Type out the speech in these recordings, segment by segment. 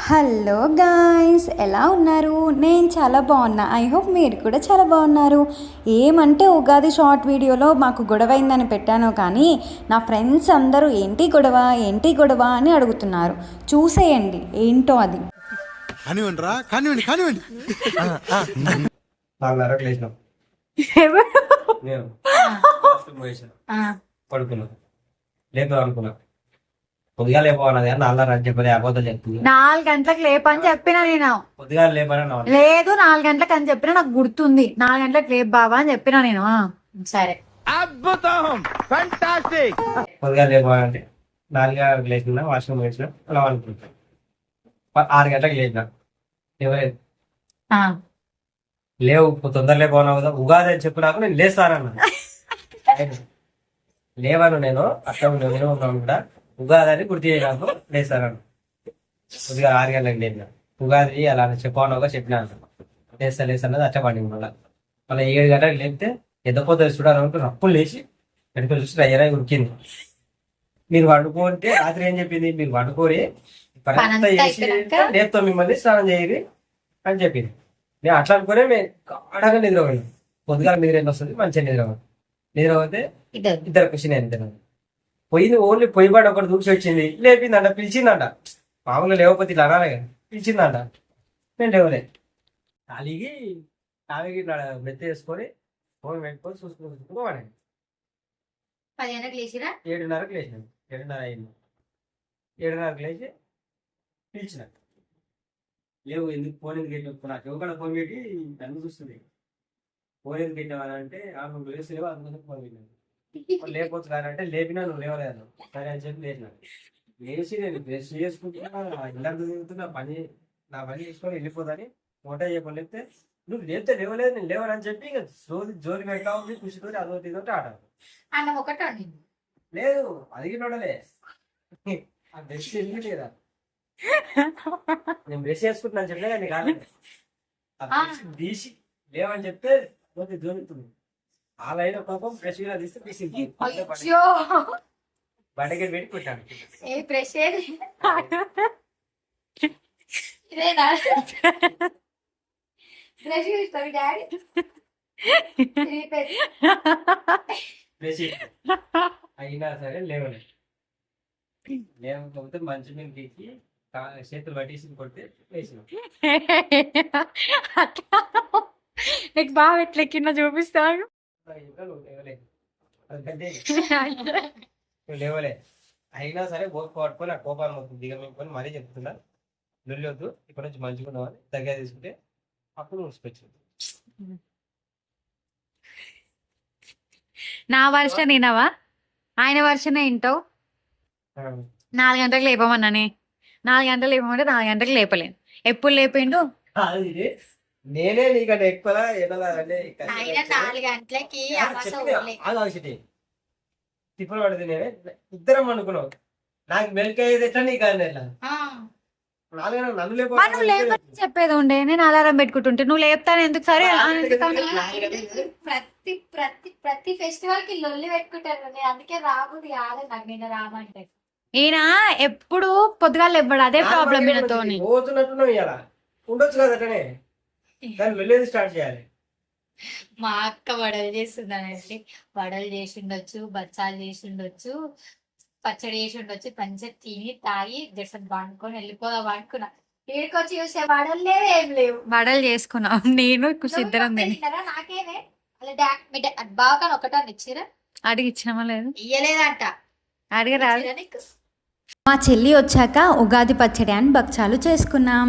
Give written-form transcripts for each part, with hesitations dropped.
Hello guys, ఎలా ఉన్నారు? నేను చాలా బాగున్నా. ఐ హోప్ మీరు కూడా చాలా బాగున్నారు. ఏమంటే ఉగాది షార్ట్ వీడియోలో మాకు గొడవ అయిందని పెట్టాను, కానీ నా ఫ్రెండ్స్ అందరూ ఏంటి గొడవ అని అడుగుతున్నారు. చూసేయండి ఏంటో అది. పొద్దుగా లేపన్నది అని అల్ల చెప్పి అబద్ధాలు చెప్తుంది. 4 గంటలకు లేపని చెప్పిన నేను. పొద్దుగా లేపని లేదు 4 గంటలకు అని చెప్పిన, నాకు గుర్తుంది. 4 గంటలకు లేపు బాబా అని చెప్పిన నేను. సరే, అద్భుతం, ఫంటాస్టిక్. పొద్దుగా లేపాలంటే 4 గంటలకు లేచిన వాష్రూమ్ వేసిన అలా అనుకుంటాను. 6 గంటలకు లేచిన ఎవరైతే లేవు తొందర లేకపోనా కదా ఉగాది అని చెప్పి నాకు నేను లేస్తానన్నా. లేవాను నేను అట్లా ఉన్నాను కూడా ఉగాది అని గుర్తు చేయడానికి లేస్తాను. కొద్దిగా 6 గంటలకు లేచిన ఉగాది అలా చెప్పానుగా చెప్పినాను. లేస్తానది అట్లా పండింది. మళ్ళీ 7 గంటలకు లేపితే ఎద్దపోతే చూడాలనుకుంటే అప్పులు లేచి ఎక్కడికి చూస్తే అయ్యరా ఉరికింది. మీరు వండుకుంటే రాత్రి ఏం చెప్పింది, మీరు వండుకోరి లేపుతాం మిమ్మల్ని స్నానం చేయరి అని చెప్పింది. నేను అట్లా అనుకునే మేము గాఢంగా నిద్రపోయాను. పొద్దుగా నిద్ర ఏం వస్తుంది, మంచిగా నిద్రపోతే ఇద్దరు క్వశ్చన్ ఎంత పోయింది. ఓన్లీ పొయ్యి పడి ఒకటి దూసి వచ్చింది, లేపిందంట, పిలిచిందంట. మామూలుగా లేకపోతే ఇలా అనాలి కదా, పిలిచిందంట. నేను లేవలే, ఖాళీకి కావికి మెత్త వేసుకొని ఫోన్ పెట్టుకొని చూసుకోవాలి. 10 లేచిరా, 7:30కి లేచినాను. 7:30 అయింది. 7:30కి లేచి పిలిచిన లేవు, ఎందుకు ఫోన్ ఎందుకు పెట్టిన, నాకు ఎవరు ఫోన్ పెట్టి నన్ను చూస్తుంది. ఫోన్ ఎందుకు పెట్టావాలంటే నువ్వు లేవు అందుకోసం ఫోన్ పెట్టినాను. లేకపోతున్నానంటే లేపినా నువ్వు లేవలేదు సరే అని చెప్పి లేచిన. లేచి నేను బ్రష్ చేసుకుంటున్నా, ఇల్లంతా తిరుగుతున్నా, నా పని చేసుకొని వెళ్ళిపోదని వంట చేయకుండా లేపితే నువ్వు లేపితే లేవలేదు, నేను లేవని చెప్పి ఇక జోలి పెట్టా ఉంది. కృషితో అదో ఇదోటి ఆట అన్నం ఒకటి లేదు, అది నడలే. ఆ బ్రష్ వెళ్ళి లేదా నేను బ్రష్ చేసుకుంటున్నాను చెప్పలే కానీ కాలేదు. ఆ బ్రష్ తీసి లేవని చెప్తే జోలుతుంది. ఆ లైన్ కోపం బ్రష్ మీద తీస్తే తీసింది, బయటకి పెట్టి కొట్టాను. అయినా సరే లేవకపోతే మంచి మీద తీసి చేతులు పట్టేసి కొడితే వేసిన. నీకు బాగా ఎట్లెక్కినా చూపిస్తాను. లేవలే అయినా సరే పట్టుకొని ఆ కోపాన్ని మొత్తం దిగమింపుకొని మరీ చెప్తున్నా, లొల్లి వద్దు, ఇప్పటి నుంచి మంచుకున్నామని దగ్గర తీసుకుంటే అప్పుడు ముసుకొచ్చింది. నా వర్షన్ వినవా, ఆయన వర్షనే వింటావు. 4 గంటలకు లేపమన్నానే, 4 గంటలు లేపమంటే 4 గంటలకు లేపలేను. ఎప్పుడు లేపిండు నేనే నీకంటే ఎక్కువ తిప్పలు పడింది. నేనే ఇద్దరం అనుకున్నావు, నాకు మెల్క్ అయ్యేది ఎట్లా నీకు నన్ను చెప్పేది ఉండే. నేను అలారం పెట్టుకుంటుంటే నువ్వు లేపుతాను ఎందుకు? సరే ప్రతి ఫెస్టివల్ కి లొల్లి పెట్టుకుంటారు, అందుకే రాబుది కాదు నాకు. నిన్న రామంటే ఈయన ఎప్పుడు పొద్దుగా లేవ్వడు, అదే ప్రాబ్లం ఈయనతో. పోతున్నట్టు ఇలా ఉండొచ్చు కదా అట్లనే, దాన్ని వెళ్ళేది స్టార్ట్ చేయాలి. మా అక్క వడలు చేస్తుందండి, వడలు చేసిండొచ్చు, బచ్చాలు చేసిండొచ్చు, పచ్చడి చేసి ఉండొచ్చు, పంచ తిని తాగి జస్ట్ వండుకొని వెళ్ళిపోదాం అనుకున్నా. వీడికొచ్చి చూసే వడలు లేవు, ఏం లేవు. వడలు చేసుకున్నాం నేను ఇద్దరం. నాకేనే బాగా ఒకటాన్ని ఇచ్చిరా, అడిగి ఇచ్చినామా లేదు, ఇయ్యలేదంట. అడిగరాదు. మా చెల్లి వచ్చాక ఉగాది పచ్చడి అని భక్షాలు చేసుకున్నాం.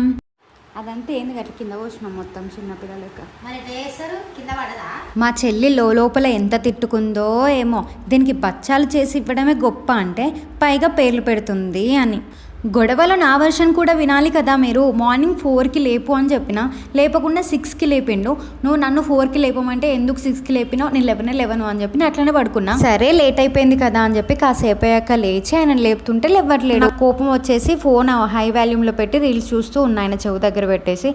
అదంతా ఏంది గట్ల కింద పోసినాం మొత్తం చిన్నపిల్ల లెక్క. మా చెల్లి లోపల ఎంత తిట్టుకుందో ఏమో, దీనికి బచ్చాలు చేసి ఇవ్వడమే గొప్ప అంటే పైగా పేర్లు పెడుతుంది అని. గొడవలో నా వర్షన్ కూడా వినాలి కదా మీరు. మార్నింగ్ 4కి లేపు అని చెప్పిన, లేపకుండా 6కి లేపిండు. నువ్వు నన్ను 4కి లేపమంటే ఎందుకు 6కి లేపినావు, నేను 11 అని చెప్పి అట్లనే పడుకున్నా. సరే లేట్ అయిపోయింది కదా అని చెప్పి కాసేపు అయ్యాక లేచి ఆయన లేపుతుంటే లేవట్లేడు. కోపం వచ్చేసి ఫోన్ హై వాల్యూమ్లో పెట్టి రీల్స్ చూస్తూ ఉన్నా, ఆయన చెవు దగ్గర పెట్టేసి.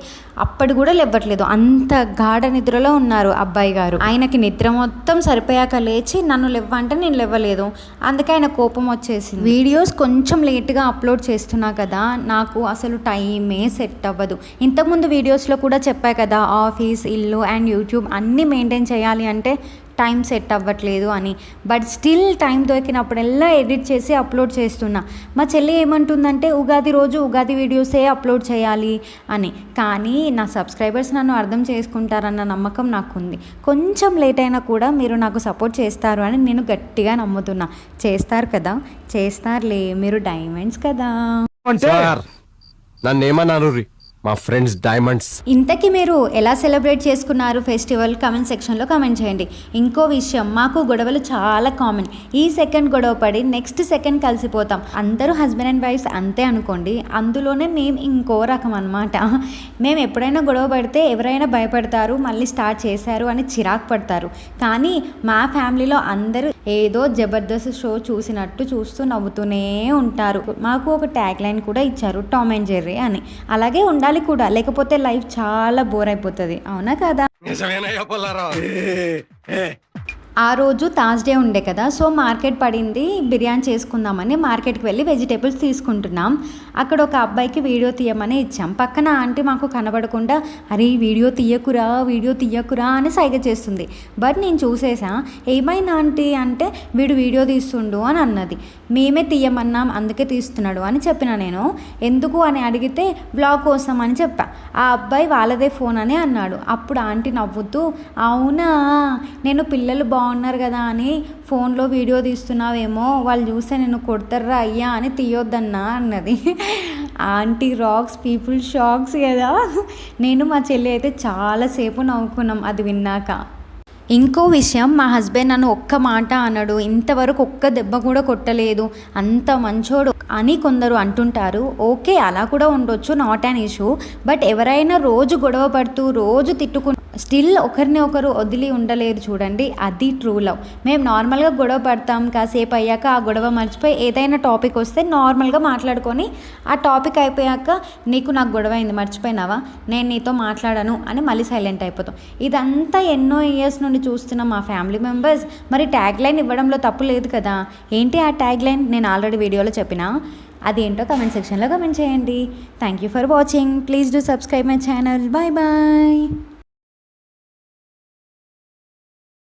అప్పటి కూడా లేవట్లేదు, అంత గాఢ నిద్రలో ఉన్నారు అబ్బాయి గారు. ఆయనకి నిద్ర మొత్తం సరిపోయాక లేచి నన్ను లేవ్వంటే నేను లేవలేదు, అందుకే ఆయన కోపం వచ్చేసింది. వీడియోస్ కొంచెం లేట్గా అప్లోడ్ చేసి చేస్తున్నా కదా, నాకు అసలు టైమే సెట్ అవ్వదు. ఇంతకుముందు వీడియోస్లో కూడా చెప్పా కదా, ఆఫీస్, ఇల్లు అండ్ యూట్యూబ్ అన్నీ మెయింటైన్ చేయాలి అంటే టైం సెట్ అవ్వట్లేదు అని. బట్ స్టిల్ టైం దొరికినప్పుడల్లా ఎడిట్ చేసి అప్లోడ్ చేస్తున్నా. మా చెల్లి ఏమంటుందంటే ఉగాది రోజు ఉగాది వీడియోసే అప్లోడ్ చేయాలి అని. కానీ నా సబ్స్క్రైబర్స్ నన్ను అర్థం చేసుకుంటారన్న నమ్మకం నాకుంది. కొంచెం లేట్ అయినా కూడా మీరు నాకు సపోర్ట్ చేస్తారు అని నేను గట్టిగా నమ్ముతున్నా. చేస్తారు కదా, చేస్తారులే, మీరు డైమండ్స్ కదా. నన్ను ఏమన్నారు మా ఫ్రెండ్స్ డైమండ్స్. ఇంతకీ మీరు ఎలా సెలబ్రేట్ చేసుకున్నారు ఫెస్టివల్? కమెంట్ సెక్షన్లో కమెంట్ చేయండి. ఇంకో విషయం, మాకు గొడవలు చాలా కామన్. ఈ సెకండ్ గొడవ పడి నెక్స్ట్ సెకండ్ కలిసిపోతాం. అందరూ హస్బెండ్ అండ్ వైఫ్స్ అంతే అనుకోండి, అందులోనే మేము ఇంకో రకం అనమాట. మేము ఎప్పుడైనా గొడవ పడితే ఎవరైనా భయపడతారు, మళ్ళీ స్టార్ట్ చేశారు అని చిరాకు పడతారు. కానీ మా ఫ్యామిలీలో అందరూ ఏదో జబర్దస్త్ షో చూసినట్టు చూస్తూ నవ్వుతూనే ఉంటారు. మాకు ఒక ట్యాగ్ లైన్ కూడా ఇచ్చారు, టామ్ అండ్ జెర్రీ అని. అలాగే ఉండాలి కూడా, లేకపోతే లైఫ్ చాలా బోర్ అయిపోతుంది. అవునా కదా? ఆ రోజు థర్స్డే ఉండే కదా, సో మార్కెట్ పడింది, బిర్యానీ చేసుకుందామని మార్కెట్కి వెళ్ళి వెజిటేబుల్స్ తీసుకుంటున్నాం. అక్కడ ఒక అబ్బాయికి వీడియో తీయమని ఇచ్చాం. పక్కన ఆంటీ మాకు కనబడకుండా అరే వీడియో తీయకురా అని సైగ చేస్తుంది. బట్ నేను చూసేసా. ఏమైనా ఆంటీ అంటే వీడు వీడియో తీస్తుండు అని అన్నది. మేమే తీయమన్నాం, అందుకే తీస్తున్నాడు అని చెప్పిన నేను. ఎందుకు అని అడిగితే బ్లాగ్ కోసం అని చెప్పా. ఆ అబ్బాయి వాళ్ళదే ఫోన్ అని అన్నాడు. అప్పుడు ఆంటీ నవ్వుతూ అవునా, నేను పిల్లలు బాగున్నారు కదా అని ఫోన్లో వీడియో తీస్తున్నావేమో, వాళ్ళు చూస్తే నేను కొడతారా అయ్యా అని తీయొద్దన్నా అన్నది. ఆంటీ రాక్స్, పీపుల్ షాక్స్ కదా. నేను మా చెల్లి అయితే చాలాసేపు నవ్వుకున్నాం అది విన్నాక. ఇంకో విషయం, మా హస్బెండ్ నన్ను ఒక్క మాట అనడు, ఇంతవరకు ఒక్క దెబ్బ కూడా కొట్టలేదు, అంత మంచోడు అని కొందరు అంటుంటారు. ఓకే, అలా కూడా ఉండొచ్చు, నాట్ అన్ ఇష్యూ. బట్ ఎవరైనా రోజు గొడవ పడుతూ రోజు తిట్టుకు స్టిల్ ఒకరిని ఒకరు వదిలి ఉండలేరు చూడండి, అది ట్రూ లవ్. మేము నార్మల్గా గొడవ పడతాం, కాసేపు అయ్యాక ఆ గొడవ మర్చిపోయి ఏదైనా టాపిక్ వస్తే నార్మల్గా మాట్లాడుకొని ఆ టాపిక్ అయిపోయాక నాకు గొడవ అయింది మర్చిపోయినావా, నేను నీతో మాట్లాడను అని మళ్ళీ సైలెంట్ అయిపోతాం. ఇదంతా ఎన్నో ఇయర్స్ నుండి చూస్తున్న మా ఫ్యామిలీ మెంబర్స్. మరి ట్యాగ్ లైన్ ఇవ్వడంలో తప్పు లేదు కదా. ఏంటి ఆ ట్యాగ్ లైన్? నేను ఆల్రెడీ వీడియోలో చెప్పిన, అదేంటో కమెంట్ సెక్షన్లో కమెంట్ చేయండి. Thank you for watching. Please do subscribe my channel. Bye bye.